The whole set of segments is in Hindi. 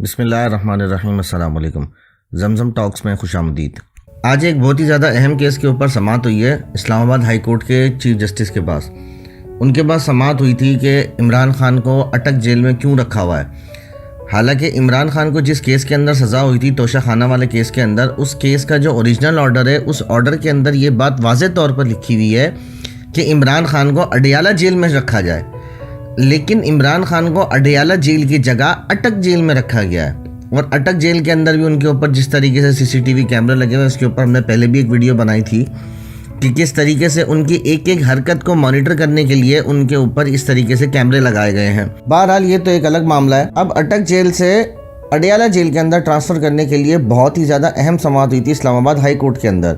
बिस्मिल्लाहिर्रहमानिर्रहीम, अस्सलाम वालेकुम। जमजम टॉक्स में खुशामदीद। आज एक बहुत ही ज़्यादा अहम केस के ऊपर समाअत हुई है इस्लामाबाद हाई कोर्ट के चीफ जस्टिस के पास। उनके पास समाअत हुई थी कि इमरान खान को अटक जेल में क्यों रखा हुआ है। हालांकि इमरान खान को जिस केस के अंदर सज़ा हुई थी, तोशा खाना वाले केस के अंदर, उस केस का जो ओरिजिनल ऑर्डर है, उस ऑर्डर के अंदर ये बात वाज़ेह तौर पर लिखी हुई है कि इमरान खान को अडयाला जेल में रखा जाए। लेकिन इमरान खान को अडयाला जेल की जगह अटक जेल में रखा गया है। और अटक जेल के अंदर भी उनके ऊपर जिस तरीके से सीसीटीवी कैमरे लगे हुए, उसके ऊपर हमने पहले भी एक वीडियो बनाई थी कि किस तरीके से उनकी एक एक हरकत को मॉनिटर करने के लिए उनके ऊपर इस तरीके से कैमरे लगाए गए हैं। बहरहाल ये तो एक अलग मामला है। अब अटक जेल से अडयाला जेल के अंदर ट्रांसफ़र करने के लिए बहुत ही ज़्यादा अहम समाअत हुई थी इस्लामाबाद हाई कोर्ट के अंदर,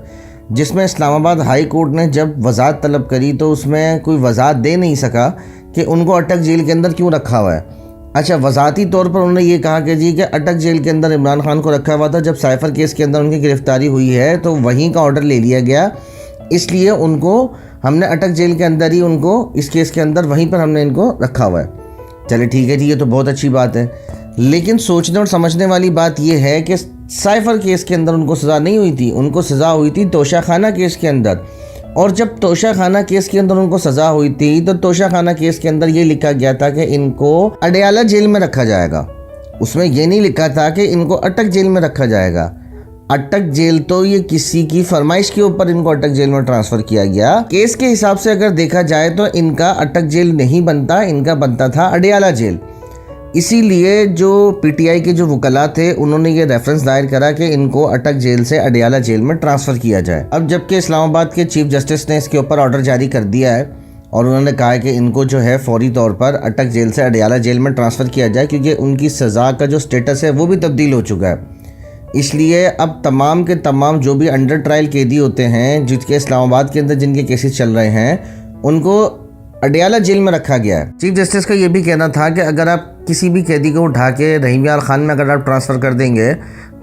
जिसमें इस्लामाबाद हाई कोर्ट ने जब वजाहत तलब करी तो उसमें कोई वजाहत दे नहीं सका कि उनको अटक जेल के अंदर क्यों रखा हुआ है। अच्छा, वजाहती तौर पर उन्होंने ये कहा कि जी कि अटक जेल के अंदर इमरान खान को रखा हुआ था। जब साइफर केस के अंदर उनकी गिरफ्तारी हुई है तो वहीं का ऑर्डर ले लिया गया, इसलिए उनको हमने अटक जेल के अंदर ही उनको इस केस के अंदर वहीं पर हमने इनको रखा हुआ है। चले ठीक है जी, ये तो बहुत अच्छी बात है। लेकिन सोचने और समझने वाली बात यह है कि साइफर केस के अंदर उनको सज़ा नहीं हुई थी, उनको सज़ा हुई थी तोशा खाना केस के अंदर। और जब तोशा खाना केस के अंदर उनको सज़ा हुई थी तो तोशा खाना केस के अंदर ये लिखा गया था कि इनको अडयाला जेल में रखा जाएगा। उसमें ये नहीं लिखा था कि इनको अटक जेल में रखा जाएगा। अटक जेल तो ये किसी की फरमाइश के ऊपर इनको अटक जेल में ट्रांसफ़र किया गया। केस के हिसाब से अगर देखा जाए तो इनका अटक जेल नहीं बनता, इनका बनता था अडयाला जेल। इसीलिए जो पीटीआई के जो वकला थे उन्होंने ये रेफरेंस दायर करा कि इनको अटक जेल से अडयाला जेल में ट्रांसफ़र किया जाए। अब जबकि इस्लामाबाद के चीफ जस्टिस ने इसके ऊपर ऑर्डर जारी कर दिया है और उन्होंने कहा है कि इनको जो है फौरी तौर पर अटक जेल से अडयाला जेल में ट्रांसफ़र किया जाए, क्योंकि उनकी सज़ा का जो स्टेटस है वो भी तब्दील हो चुका है। इसलिए अब तमाम के तमाम जो भी अंडर ट्रायल कैदी होते हैं, जिसके इस्लामाबाद के अंदर जिनके केसेस चल रहे हैं, उनको अडयाला जेल में रखा गया है। चीफ जस्टिस का ये भी कहना था कि अगर आप किसी भी कैदी को उठा के रहीम यार खान में अगर आप ट्रांसफ़र कर देंगे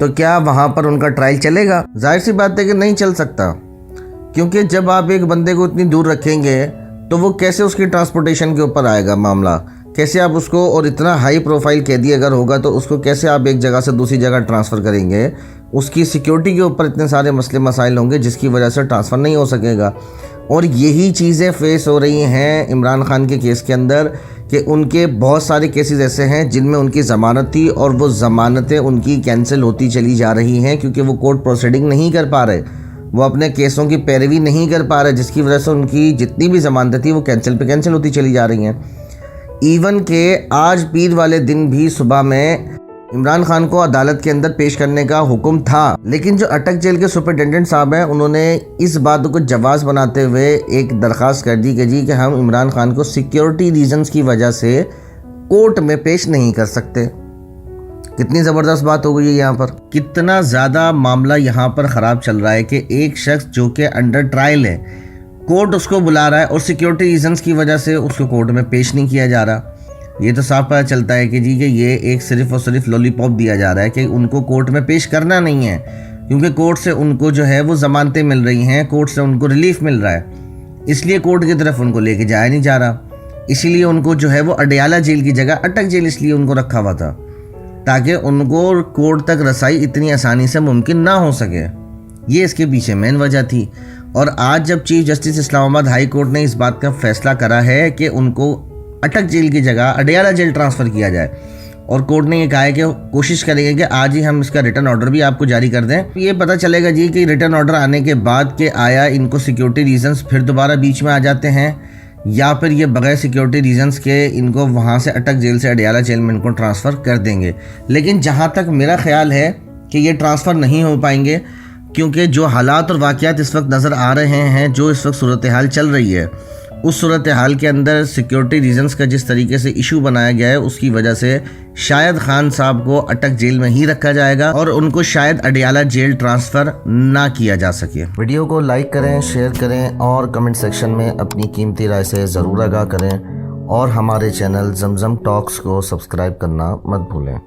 तो क्या वहाँ पर उनका ट्रायल चलेगा? जाहिर सी बात है कि नहीं चल सकता, क्योंकि जब आप एक बंदे को इतनी दूर रखेंगे तो वो कैसे उसकी ट्रांसपोर्टेशन के ऊपर आएगा मामला, कैसे आप उसको, और इतना हाई प्रोफाइल कैदी अगर होगा तो उसको कैसे आप एक जगह से दूसरी जगह ट्रांसफ़र करेंगे। उसकी सिक्योरिटी के ऊपर इतने सारे मसले मसाइल होंगे जिसकी वजह से ट्रांसफ़र नहीं हो सकेगा। और यही चीज़ें फेस हो रही हैं इमरान खान के केस के अंदर कि उनके बहुत सारे केसेस ऐसे हैं जिनमें उनकी ज़मानत थी और वो ज़मानतें उनकी कैंसिल होती चली जा रही हैं, क्योंकि वो कोर्ट प्रोसीडिंग नहीं कर पा रहे, वो अपने केसों की पैरवी नहीं कर पा रहे, जिसकी वजह से उनकी जितनी भी ज़मानतें थी वो कैंसिल पे कैंसिल होती चली जा रही हैं। इवन के आज पीर वाले दिन भी सुबह में इमरान खान को अदालत के अंदर पेश करने का हुक्म था, लेकिन जो अटक जेल के सुपरिटेंडेंट साहब हैं उन्होंने इस बात को जवाज़ बनाते हुए एक दरख्वास्त कर दी कि जी कि हम इमरान खान को सिक्योरिटी रीजंस की वजह से कोर्ट में पेश नहीं कर सकते। कितनी ज़बरदस्त बात हो गई है यहाँ पर। कितना ज़्यादा मामला यहाँ पर ख़राब चल रहा है कि एक शख्स जो कि अंडर ट्रायल है, कोर्ट उसको बुला रहा है और सिक्योरिटी रीजंस की वजह से उसको कोर्ट में पेश नहीं किया जा रहा। ये तो साफ पता चलता है कि जी कि ये एक सिर्फ़ और सिर्फ लॉलीपॉप दिया जा रहा है कि उनको कोर्ट में पेश करना नहीं है, क्योंकि कोर्ट से उनको जो है वो ज़मानतें मिल रही हैं, कोर्ट से उनको रिलीफ मिल रहा है, इसलिए कोर्ट की तरफ उनको लेके जाया नहीं जा रहा। इसीलिए उनको जो है वो अडयाला जेल की जगह अटक जेल इसलिए उनको रखा हुआ था ताकि उनको कोर्ट तक रसाई इतनी आसानी से मुमकिन ना हो सके। ये इसके पीछे मेन वजह थी। और आज जब chief justice Islamabad high court ने इस बात का फैसला करा है कि उनको अटक जेल की जगह अडयाला जेल ट्रांसफ़र किया जाए, और कोर्ट ने ये कहा है कि कोशिश करेंगे कि आज ही हम इसका रिटर्न ऑर्डर भी आपको जारी कर दें। ये पता चलेगा जी कि रिटर्न ऑर्डर आने के बाद के आया इनको सिक्योरिटी रीजंस फिर दोबारा बीच में आ जाते हैं, या फिर ये बगैर सिक्योरिटी रीजंस के इनको वहाँ से अटक जेल से अडयाला जेल में इनको ट्रांसफ़र कर देंगे। लेकिन जहाँ तक मेरा ख्याल है कि ये ट्रांसफ़र नहीं हो पाएंगे, क्योंकि जो हालात और वाक़यात इस वक्त नज़र आ रहे हैं, जो इस वक्त सूरत हाल चल रही है, उस सूरत हाल के अंदर सिक्योरिटी रीजंस का जिस तरीके से इशू बनाया गया है, उसकी वजह से शायद खान साहब को अटक जेल में ही रखा जाएगा और उनको शायद अडयाला जेल ट्रांसफ़र ना किया जा सके। वीडियो को लाइक करें, शेयर करें और कमेंट सेक्शन में अपनी कीमती राय से ज़रूर आगाह करें, और हमारे चैनल जमजम टॉक्स को सब्सक्राइब करना मत भूलें।